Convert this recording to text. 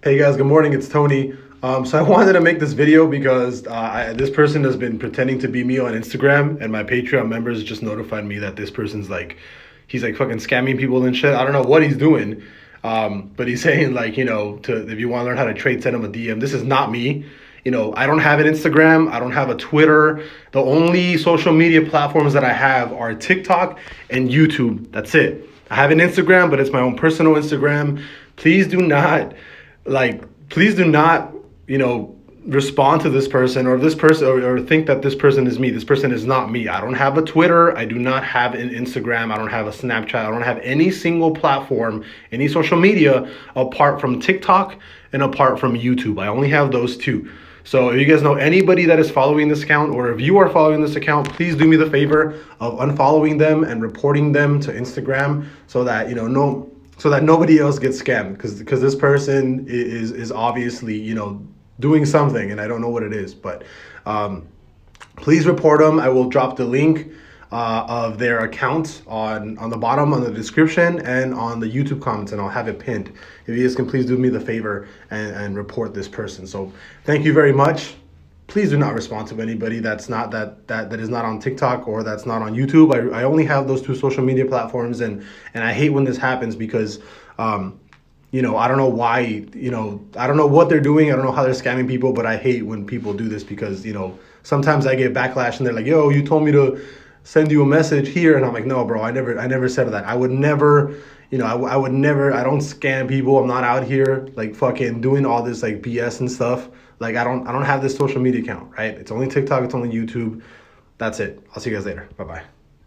Hey guys, good morning. It's Tony. So I wanted to make this video because this person has been pretending to be me on Instagram, and my Patreon members just notified me that this person's he's like fucking scamming people and shit. I don't know what he's doing, but he's saying if you want to learn how to trade, send him a DM. This is not me. I don't have an Instagram. I don't have a Twitter. The only social media platforms that I have are TikTok and YouTube. That's it. I have an Instagram, but it's my own personal Instagram. Please do not please do not, respond to this person or this person or think that this person is me. This person is not me. I don't have a Twitter. I do not have an Instagram. I don't have a Snapchat. I don't have any single platform, any social media apart from TikTok and apart from YouTube. I only have those two. So if you guys know anybody that is following this account, or if you are following this account, please do me the favor of unfollowing them and reporting them to Instagram so that so that nobody else gets scammed, because this person is obviously doing something, and I don't know what it is. But please report them. I will drop the link of their account on the bottom, on the description, and on the YouTube comments, and I'll have it pinned. If you guys can please do me the favor and report this person. So thank you very much. Please do not respond to anybody that's not that is not on TikTok or that's not on YouTube. I only have those two social media platforms, and I hate when this happens because I don't know why, I don't know what they're doing. I don't know how they're scamming people, but I hate when people do this because, sometimes I get backlash and they're like, yo, you told me to send you a message here. And I'm like, no, bro, I never said that. I would never, I would never, I don't scam people. I'm not out here like fucking doing all this like BS and stuff. Like I don't have this social media account, right? It's only TikTok, it's only YouTube. That's it. I'll see you guys later. Bye-bye.